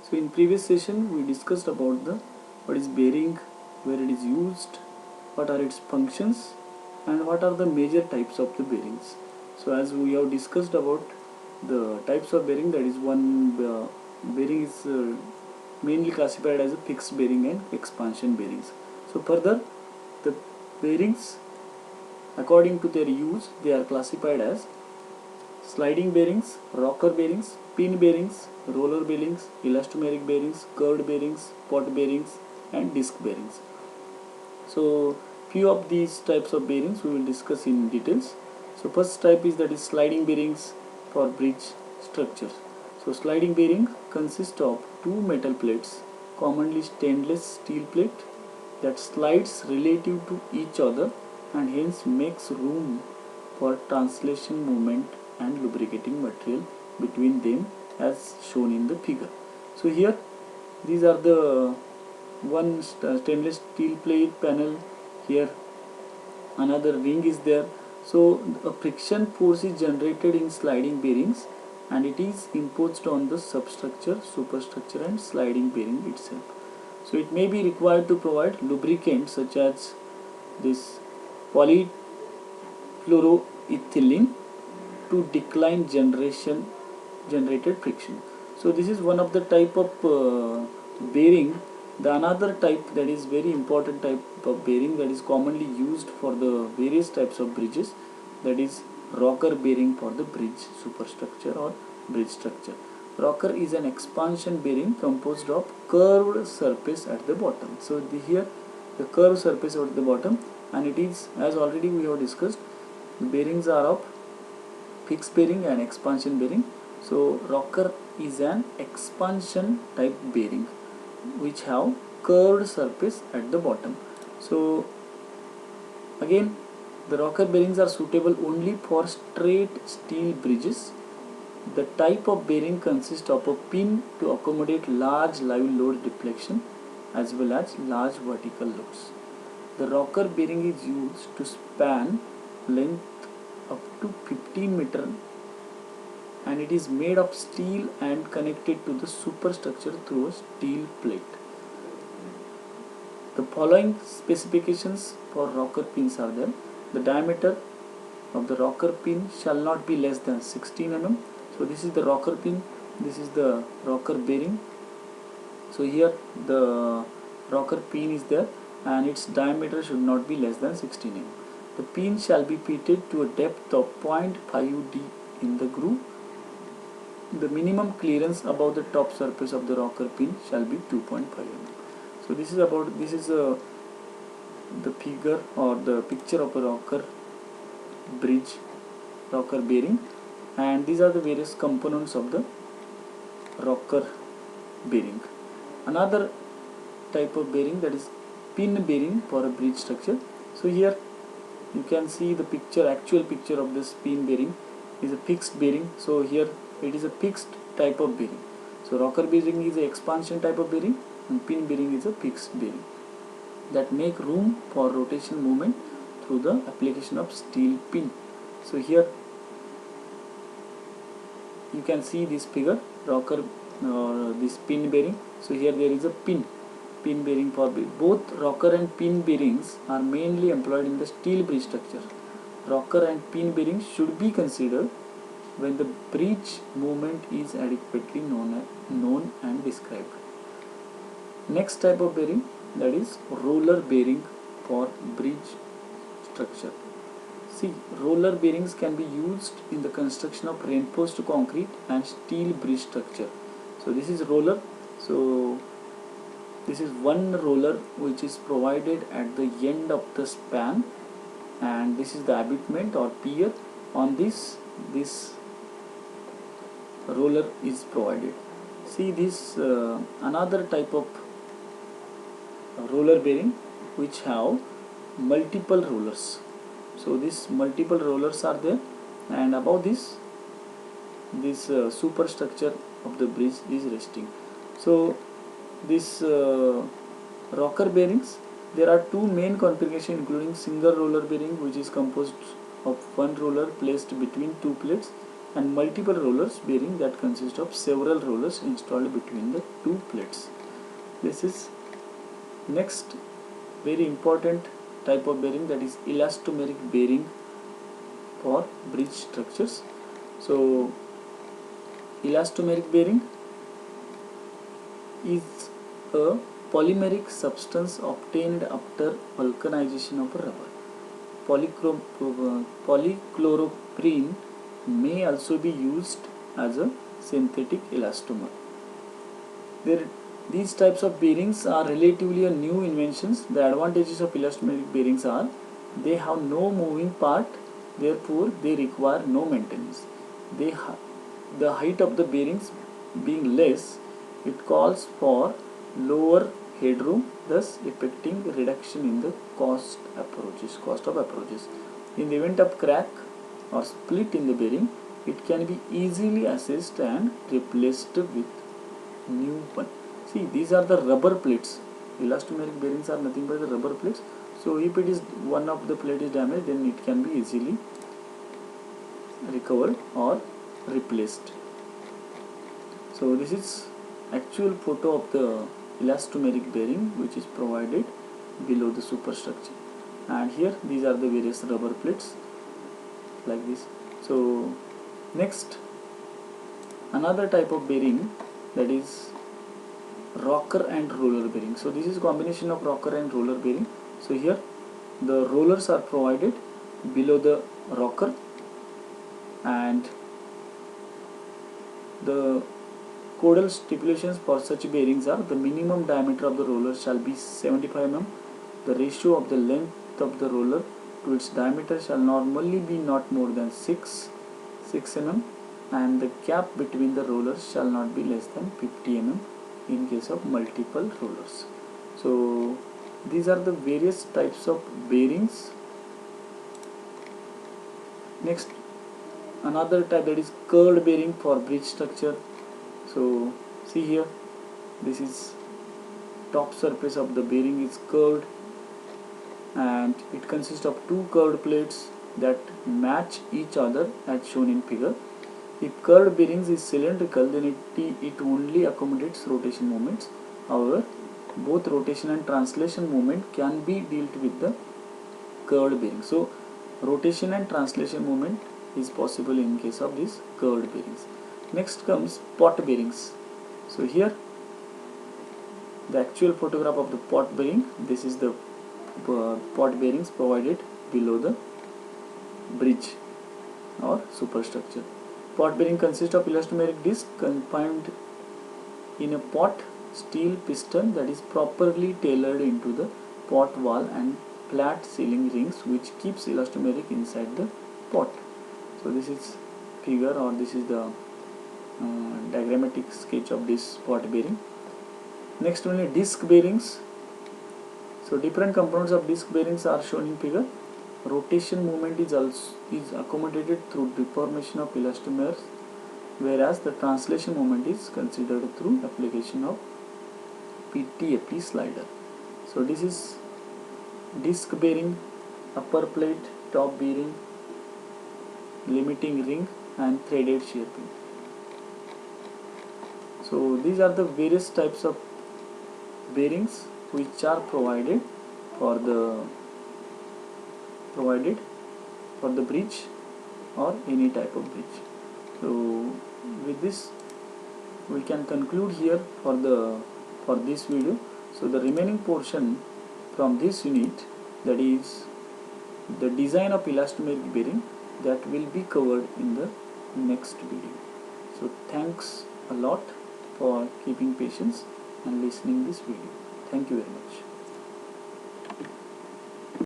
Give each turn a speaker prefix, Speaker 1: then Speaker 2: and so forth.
Speaker 1: So in previous session we discussed about the what is bearing, where it is used, what are its functions, and what are the major types of the bearings. So as we have discussed about the types of bearing, that is one bearing is mainly classified as a fixed bearing and expansion bearings. So further, the bearings according to their use they are classified as sliding bearings, rocker bearings, pin bearings, roller bearings, elastomeric bearings, curved bearings, pot bearings, and disc bearings. So few of these types of bearings we will discuss in details. So first type is that is sliding bearings for bridge structures. So sliding bearing consists of two metal plates, commonly stainless steel plate, that slides relative to each other and hence makes room for translation movement and lubricating material between them as shown in the figure. So here these are the one stainless steel plate panel, here another ring is there. So a friction force is generated in sliding bearings and it is imposed on the substructure, superstructure and sliding bearing itself. So it may be required to provide lubricants such as this polyfluoroethylene to decline generated friction. So this is one of the type of bearing. The another type that is very important type of bearing that is commonly used for the various types of bridges, that is rocker bearing for the bridge superstructure or bridge structure. Rocker is an expansion bearing composed of curved surface at the bottom. So here the curved surface at the bottom, and it is, as already we have discussed, the bearings are of fixed bearing and expansion bearing. So rocker is an expansion type bearing which have curved surface at the bottom. So again the rocker bearings are suitable only for straight steel bridges. The type of bearing consists of a pin to accommodate large live load deflection as well as large vertical loads. The rocker bearing is used to span length up to 15 meter and it is made of steel and connected to the superstructure through a steel plate. The following specifications for rocker pins are there. The diameter of the rocker pin shall not be less than 16 mm. So this is the rocker pin, this is the rocker bearing. So here the rocker pin is there and its diameter should not be less than 16 mm. The pin shall be fitted to a depth of 0.5 d in the groove. The minimum clearance above the top surface of the rocker pin shall be 2.5 mm. So this is about, this is the figure or the picture of a rocker bridge, rocker bearing, and these are the various components of the rocker bearing. Another type of bearing, that is pin bearing for a bridge structure. So here you can see the picture, actual picture of this pin bearing is a fixed bearing. So here it is a fixed type of bearing. So rocker bearing is an expansion type of bearing and pin bearing is a fixed bearing that make room for rotation movement through the application of steel pin. So here you can see this figure, rocker or this pin bearing. So here there is a pin bearing for both rocker and pin bearings are mainly employed in the steel bridge structure. Rocker and pin bearings should be considered when the bridge movement is adequately known and described. Next type of bearing, that is roller bearing for bridge structure. See, roller bearings can be used in the construction of reinforced concrete and steel bridge structure. So this is roller. So this is one roller which is provided at the end of the span, and this is the abutment or pier. On this roller is provided. See this another type of roller bearing which have multiple rollers. So these multiple rollers are there, and above this superstructure of the bridge is resting. So this rocker bearings, there are two main configurations including single roller bearing which is composed of one roller placed between two plates, and multiple rollers bearing that consist of several rollers installed between the two plates. This is next very important type of bearing, that is elastomeric bearing for bridge structures. So elastomeric bearing is a polymeric substance obtained after vulcanization of rubber. Polychloroprene may also be used as a synthetic elastomer. These types of bearings are relatively a new inventions. The advantages of elastomeric bearings are they have no moving part, therefore they require no maintenance. The height of the bearings being less, it calls for lower headroom, thus affecting reduction in the cost of approaches. In the event of crack or split in the bearing, it can be easily assessed and replaced with new one. See, these are the rubber plates. Elastomeric bearings are nothing but the rubber plates. So if it is one of the plate is damaged, then it can be easily recovered or replaced. So this is actual photo of the elastomeric bearing which is provided below the superstructure, and here these are the various rubber plates like this. So next, another type of bearing, that is rocker and roller bearing. So this is a combination of rocker and roller bearing. So here the rollers are provided below the rocker, and the codal stipulations for such bearings are: the minimum diameter of the roller shall be 75 mm, the ratio of the length of the roller to its diameter shall normally be not more than 6 mm, and the gap between the rollers shall not be less than 50 mm in case of multiple rollers. So these are the various types of bearings. Next, another type, that is curved bearing for bridge structure. So see here, this is top surface of the bearing is curved, and it consists of two curved plates that match each other as shown in figure. If curved bearings is cylindrical, then it only accommodates rotation moments. However, both rotation and translation moment can be dealt with the curved bearing. So rotation and translation moment is possible in case of these curved bearings. Next comes pot bearings. So here the actual photograph of the pot bearing. This is the pot bearings provided below the bridge or superstructure. Pot bearing consists of elastomeric disc confined in a pot steel piston that is properly tailored into the pot wall and flat sealing rings which keeps elastomeric inside the pot. So this is figure, or this is the diagrammatic sketch of this pot bearing. Next only disc bearings. So different components of disc bearings are shown in figure. Rotation movement is accommodated through deformation of elastomers, whereas the translation moment is considered through application of PTFE slider. So this is disc bearing, upper plate, top bearing, limiting ring, and threaded shear pin. So these are the various types of bearings which are provided for the bridge or any type of bridge. So with this we can conclude here for this video. So the remaining portion from this unit, that is the design of elastomeric bearing, that will be covered in the next video. So thanks a lot for keeping patience and listening this video. Thank you very much.